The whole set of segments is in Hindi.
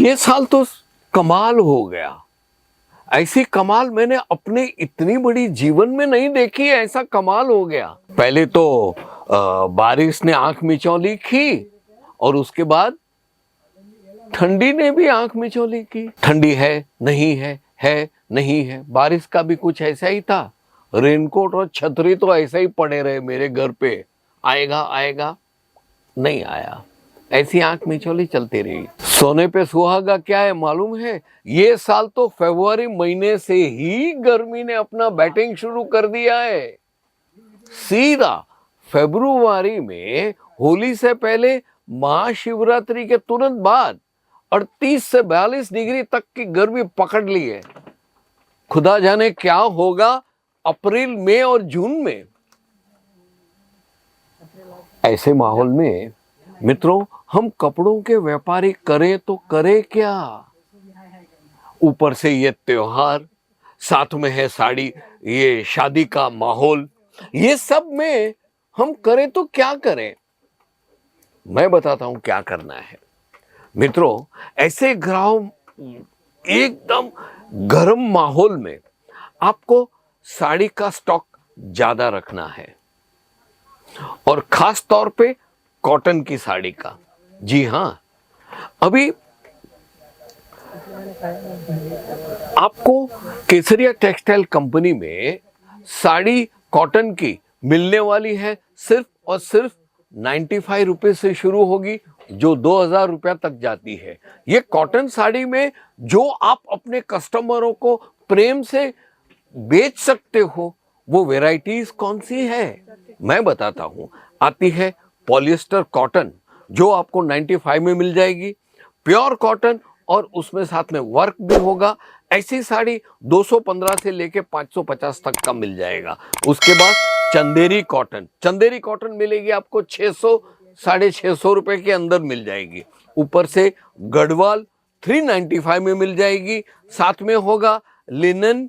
ये साल तो कमाल हो गया। ऐसी कमाल मैंने अपने इतनी बड़ी जीवन में नहीं देखी है। ऐसा कमाल हो गया। पहले तो बारिश ने आंख मिचौली की और उसके बाद ठंडी ने भी आंख मिचौली की। ठंडी है नहीं है। बारिश का भी कुछ ऐसा ही था। रेनकोट और छतरी तो ऐसे ही पड़े रहे मेरे घर पे। आएगा नहीं आया। ऐसी आंख मिचौली चलती रही। सोने पे सुहागा क्या है मालूम है? ये साल तो फरवरी महीने से ही गर्मी ने अपना बैटिंग शुरू कर दिया है। सीधा फरवरी में होली से पहले महाशिवरात्रि के तुरंत बाद 38 से 42 डिग्री तक की गर्मी पकड़ ली है। खुदा जाने क्या होगा अप्रैल, मई और जून में। ऐसे माहौल में मित्रों, हम कपड़ों के व्यापारी करें तो करें क्या? ऊपर से ये त्योहार, साथ में है साड़ी, ये शादी का माहौल, ये सब में हम करें तो क्या करें? मैं बताता हूं क्या करना है। मित्रों, ऐसे एकदम गर्म माहौल में आपको साड़ी का स्टॉक ज्यादा रखना है और खास तौर पे कॉटन की साड़ी का। जी हां, अभी आपको केसरिया टेक्सटाइल कंपनी में साड़ी कॉटन की मिलने वाली है सिर्फ और सिर्फ 95 रुपए से शुरू होगी, जो 2000 रुपया तक जाती है। ये कॉटन साड़ी में जो आप अपने कस्टमरों को प्रेम से बेच सकते हो, वो वैरायटीज कौन सी है मैं बताता हूं। आती है पॉलिएस्टर कॉटन, जो आपको 95 में मिल जाएगी। प्योर कॉटन और उसमें साथ में वर्क भी होगा। ऐसी साड़ी 215 से लेके 550 तक का मिल जाएगा। उसके बाद चंदेरी कॉटन मिलेगी आपको 600 650 रुपए के अंदर मिल जाएगी। ऊपर से गढ़वाल 395 में मिल जाएगी। साथ में होगा लिनन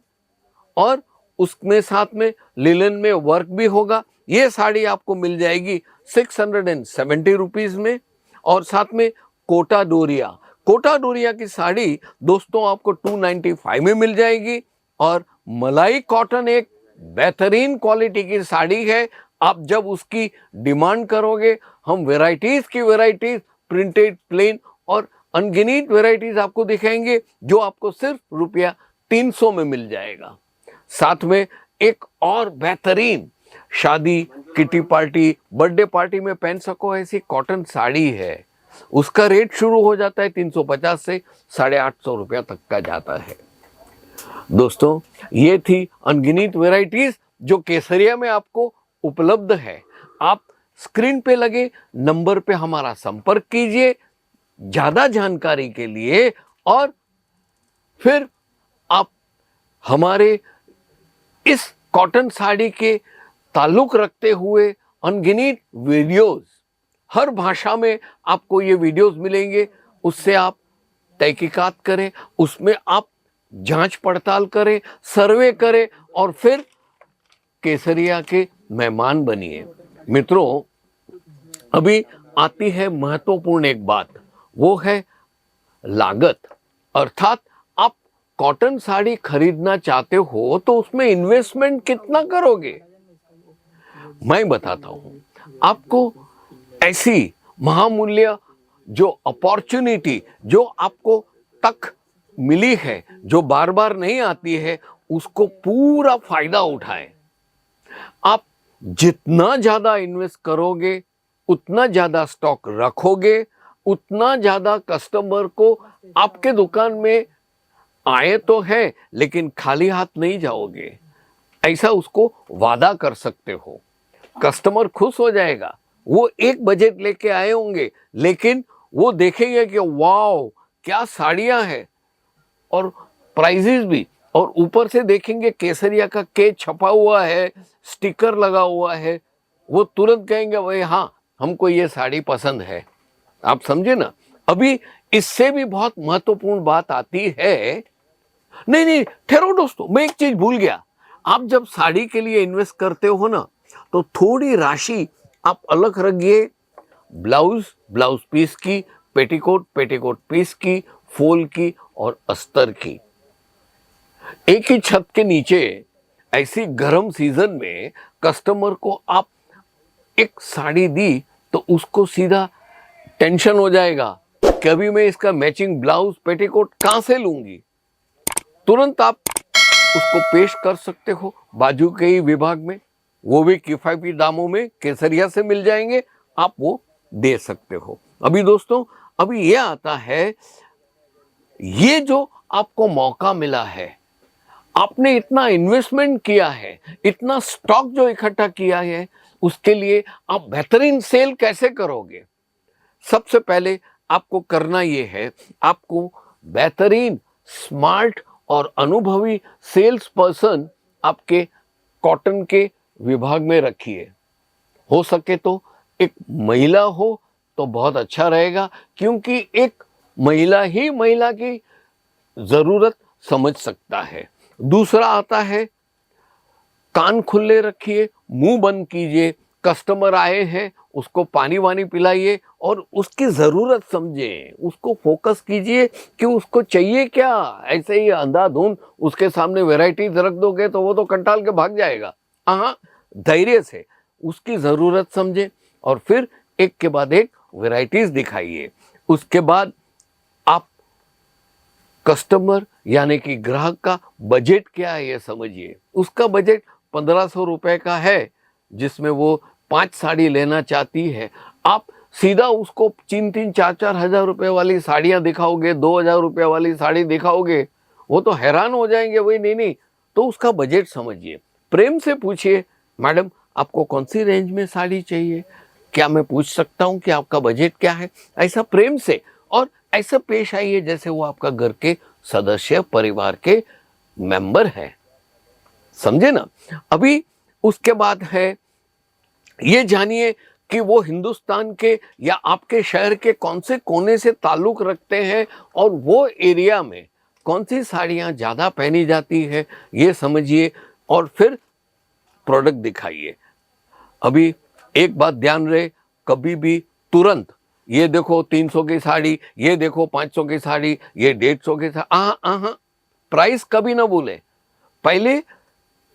और उसमें साथ में लिनन में वर्क भी होगा। ये साड़ी आपको मिल जाएगी 670 रुपीज में। और साथ में कोटा डोरिया की साड़ी दोस्तों आपको 295 में मिल जाएगी। और मलाई कॉटन एक बेहतरीन क्वालिटी की साड़ी है। आप जब उसकी डिमांड करोगे, हम वैरायटीज प्रिंटेड, प्लेन और अनगिनत वैरायटीज आपको दिखाएंगे, जो आपको सिर्फ रुपया 300 में मिल जाएगा। साथ में एक और बेहतरीन शादी, किटी पार्टी, बर्थडे पार्टी में पहन सको ऐसी कॉटन साड़ी है। उसका रेट शुरू हो जाता है 350 से 850 रुपया तक का जाता है। दोस्तों, ये थी अनगिनत वैरायटीज जो केसरिया में आपको उपलब्ध है। आप स्क्रीन पे लगे नंबर पे हमारा संपर्क कीजिए ज्यादा जानकारी के लिए। और फिर आप हमारे इस कॉटन साड़ी के ताल्लुक रखते हुए अनगिनत वीडियोस, हर भाषा में आपको ये वीडियोस मिलेंगे। उससे आप तहकीकात करें, उसमें आप जांच पड़ताल करें, सर्वे करें और फिर केसरिया के मेहमान बनिए। मित्रों, अभी आती है महत्वपूर्ण एक बात, वो है लागत। अर्थात आप कॉटन साड़ी खरीदना चाहते हो तो उसमें इन्वेस्टमेंट कितना करोगे? मैं बताता हूं आपको। ऐसी महामूल्य जो अपॉर्चुनिटी जो आपको तक मिली है, जो बार बार नहीं आती है, उसको पूरा फायदा उठाएं। आप जितना ज्यादा इन्वेस्ट करोगे, उतना ज्यादा स्टॉक रखोगे, उतना ज्यादा कस्टमर को आपके दुकान में आए तो है, लेकिन खाली हाथ नहीं जाओगे, ऐसा उसको वादा कर सकते हो। कस्टमर खुश हो जाएगा। वो एक बजट लेके आए होंगे, लेकिन वो देखेंगे कि वाओ क्या साड़ियां हैं और प्राइजेस भी, और ऊपर से देखेंगे केसरिया का के छपा हुआ है, स्टिकर लगा हुआ है, वो तुरंत कहेंगे भाई हाँ, हमको ये साड़ी पसंद है। आप समझे ना? अभी इससे भी बहुत महत्वपूर्ण बात आती है। नहीं, ठहरो दोस्तों, मैं एक चीज भूल गया। आप जब साड़ी के लिए इन्वेस्ट करते हो ना, तो थोड़ी राशि आप अलग रखिए ब्लाउज पीस की, पेटीकोट पीस की, फोल की और अस्तर की। एक ही छत के नीचे ऐसी गर्म सीजन में कस्टमर को आप एक साड़ी दी तो उसको सीधा टेंशन हो जाएगा कि अभी मैं इसका मैचिंग ब्लाउज पेटीकोट कहां से लूंगी। तुरंत आप उसको पेश कर सकते हो बाजू के ही विभाग में, वो भी किफायती दामों में केसरिया से मिल जाएंगे, आप वो दे सकते हो। अभी दोस्तों, अभी ये आता है, ये जो आपको मौका मिला है, आपने इतना इन्वेस्टमेंट किया है, इतना स्टॉक जो इकट्ठा किया है, उसके लिए आप बेहतरीन सेल कैसे करोगे? सबसे पहले आपको करना यह है, आपको बेहतरीन, स्मार्ट और अनुभवी सेल्स पर्सन आपके कॉटन के विभाग में रखिए। हो सके तो एक महिला हो तो बहुत अच्छा रहेगा, क्योंकि एक महिला ही महिला की जरूरत समझ सकता है। दूसरा आता है, कान खुले रखिए, मुंह बंद कीजिए, कस्टमर आए हैं उसको पानी वानी पिलाइए और उसकी जरूरत समझें, उसको फोकस कीजिए कि उसको चाहिए क्या। ऐसे ही अंधाधुंध उसके सामने वैरायटीज रख दोगे तो वो तो कंटाल के भाग जाएगा। हाँ, धैर्य से उसकी जरूरत समझे और फिर एक के बाद एक वैरायटीज दिखाइए। उसके बाद आप कस्टमर यानी कि ग्राहक का बजट क्या है ये समझिए। उसका बजट 1500 रुपए का है, जिसमें वो 5 साड़ी लेना चाहती है। आप सीधा उसको 3-3, 4-4 हजार रुपए वाली साड़ियां दिखाओगे, 2000 रुपए वाली साड़ी दिखाओगे, वो तो हैरान हो जाएंगे। वही नहीं, तो उसका बजट समझिए। प्रेम से पूछिए, मैडम आपको कौन सी रेंज में साड़ी चाहिए, क्या मैं पूछ सकता हूं कि आपका बजट क्या है? ऐसा प्रेम से और ऐसा पेश आइए जैसे वो आपका घर के सदस्य, परिवार के मेंबर है। समझे ना? अभी उसके बाद है, ये जानिए कि वो हिंदुस्तान के या आपके शहर के कौन से कोने से ताल्लुक रखते हैं और वो एरिया में कौन सी साड़ियां ज्यादा पहनी जाती है, ये समझिए और फिर प्रोडक्ट दिखाइए। अभी एक बात ध्यान रहे, कभी भी तुरंत ये देखो 300 की साड़ी, ये देखो 500 की साड़ी, ये 150 की साड़ी, प्राइस कभी ना बोले। पहले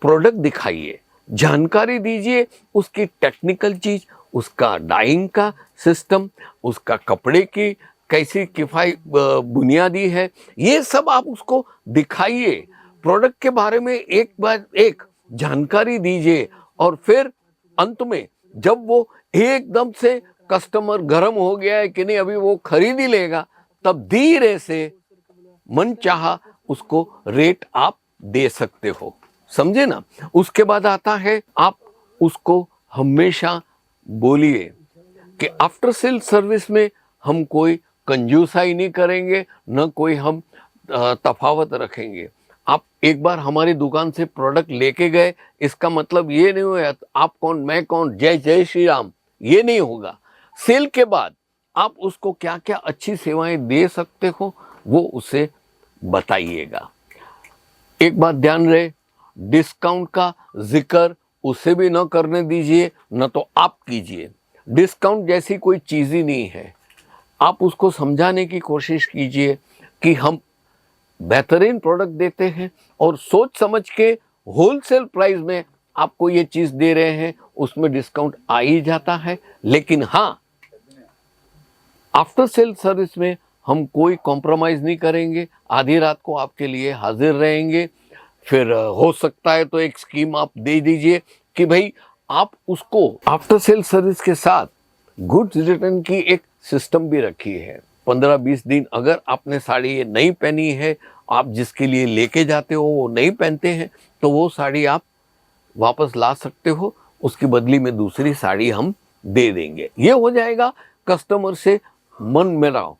प्रोडक्ट दिखाइए, जानकारी दीजिए, उसकी टेक्निकल चीज, उसका डाइंग का सिस्टम, उसका कपड़े की कैसी किफायत बुनियादी है, ये सब आप उसको दिखाइए। प्रोडक्ट के बारे में एक बार एक जानकारी दीजिए और फिर अंत में जब वो एकदम से कस्टमर गर्म हो गया है कि नहीं अभी वो खरीद ही लेगा, तब धीरे से मन चाहा उसको रेट आप दे सकते हो। समझे ना? उसके बाद आता है, आप उसको हमेशा बोलिए कि आफ्टर सेल सर्विस में हम कोई कंजूसाई नहीं करेंगे, न कोई हम तफावत रखेंगे। आप एक बार हमारी दुकान से प्रोडक्ट लेके गए, इसका मतलब ये नहीं हुआ आप कौन मैं कौन, जय जय श्री राम, ये नहीं होगा। सेल के बाद आप उसको क्या क्या अच्छी सेवाएं दे सकते हो वो उसे बताइएगा। एक बात ध्यान रहे, डिस्काउंट का जिक्र उसे भी न करने दीजिए, न तो आप कीजिए। डिस्काउंट जैसी कोई चीज ही नहीं है। आप उसको समझाने की कोशिश कीजिए कि हम बेहतरीन प्रोडक्ट देते हैं और सोच समझ के होलसेल प्राइस में आपको ये चीज दे रहे हैं, उसमें डिस्काउंट आ ही जाता है। लेकिन हाँ, आफ्टर सेल सर्विस में हम कोई कॉम्प्रोमाइज नहीं करेंगे, आधी रात को आपके लिए हाजिर रहेंगे। फिर हो सकता है तो एक स्कीम आप दे दीजिए कि भाई आप उसको आफ्टर सेल सर्विस के साथ गुड्स रिटर्न की एक सिस्टम भी रखी है। 15-20 दिन अगर आपने साड़ी ये नहीं पहनी है, आप जिसके लिए लेके जाते हो वो नहीं पहनते हैं, तो वो साड़ी आप वापस ला सकते हो, उसकी बदली में दूसरी साड़ी हम दे देंगे। ये हो जाएगा कस्टमर से मन मिलाओ।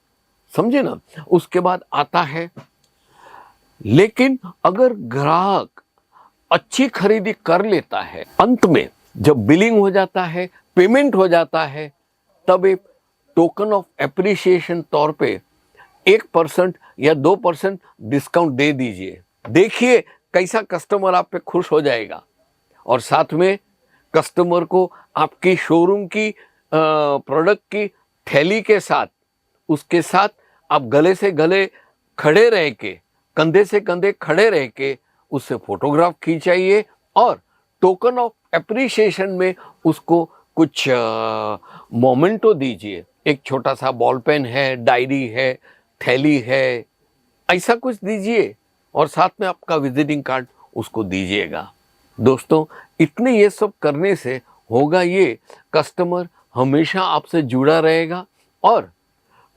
समझे ना? उसके बाद आता है, लेकिन अगर ग्राहक अच्छी खरीदी कर लेता है, अंत में जब बिलिंग हो जाता है, पेमेंट हो जाता है, तब एक टोकन ऑफ एप्रिसिएशन तौर पे 1% या 2% डिस्काउंट दे दीजिए। देखिए कैसा कस्टमर आप पे खुश हो जाएगा। और साथ में कस्टमर को आपकी शोरूम की प्रोडक्ट की थैली के साथ, उसके साथ आप गले से गले खड़े रह के, कंधे से कंधे खड़े रह के उससे फोटोग्राफ खींचाइए और टोकन ऑफ एप्रिसिएशन में उसको कुछ मोमेंटो दीजिए। एक छोटा सा बॉल पेन है, डायरी है, थैली है, ऐसा कुछ दीजिए और साथ में आपका विजिटिंग कार्ड उसको दीजिएगा। दोस्तों, इतने ये सब करने से होगा ये, कस्टमर हमेशा आपसे जुड़ा रहेगा और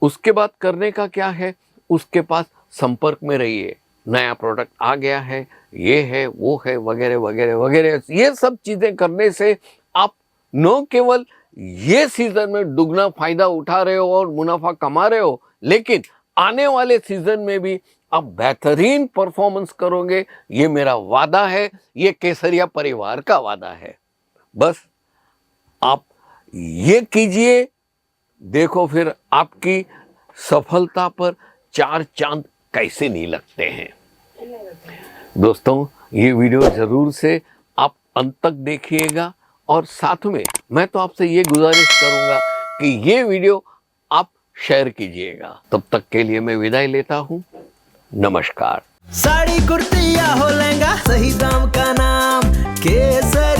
उसके बाद करने का क्या है, उसके पास संपर्क में रहिए। नया प्रोडक्ट आ गया है, ये है, वो है, वगैरह वगैरह वगैरह। ये सब चीज़ें करने से आप न केवल ये सीजन में दुगना फायदा उठा रहे हो और मुनाफा कमा रहे हो, लेकिन आने वाले सीजन में भी आप बेहतरीन परफॉर्मेंस करोगे। ये मेरा वादा है, ये केसरिया परिवार का वादा है। बस आप ये कीजिए, देखो फिर आपकी सफलता पर 4 चांद कैसे नहीं लगते हैं। दोस्तों, ये वीडियो जरूर से आप अंत तक देखिएगा और साथ में मैं तो आपसे ये गुजारिश करूंगा कि ये वीडियो आप शेयर कीजिएगा। तब तक के लिए मैं विदाई लेता हूं। नमस्कार। साड़ी कुर्ती या हो लहंगा, सही दाम का नाम केसरिया।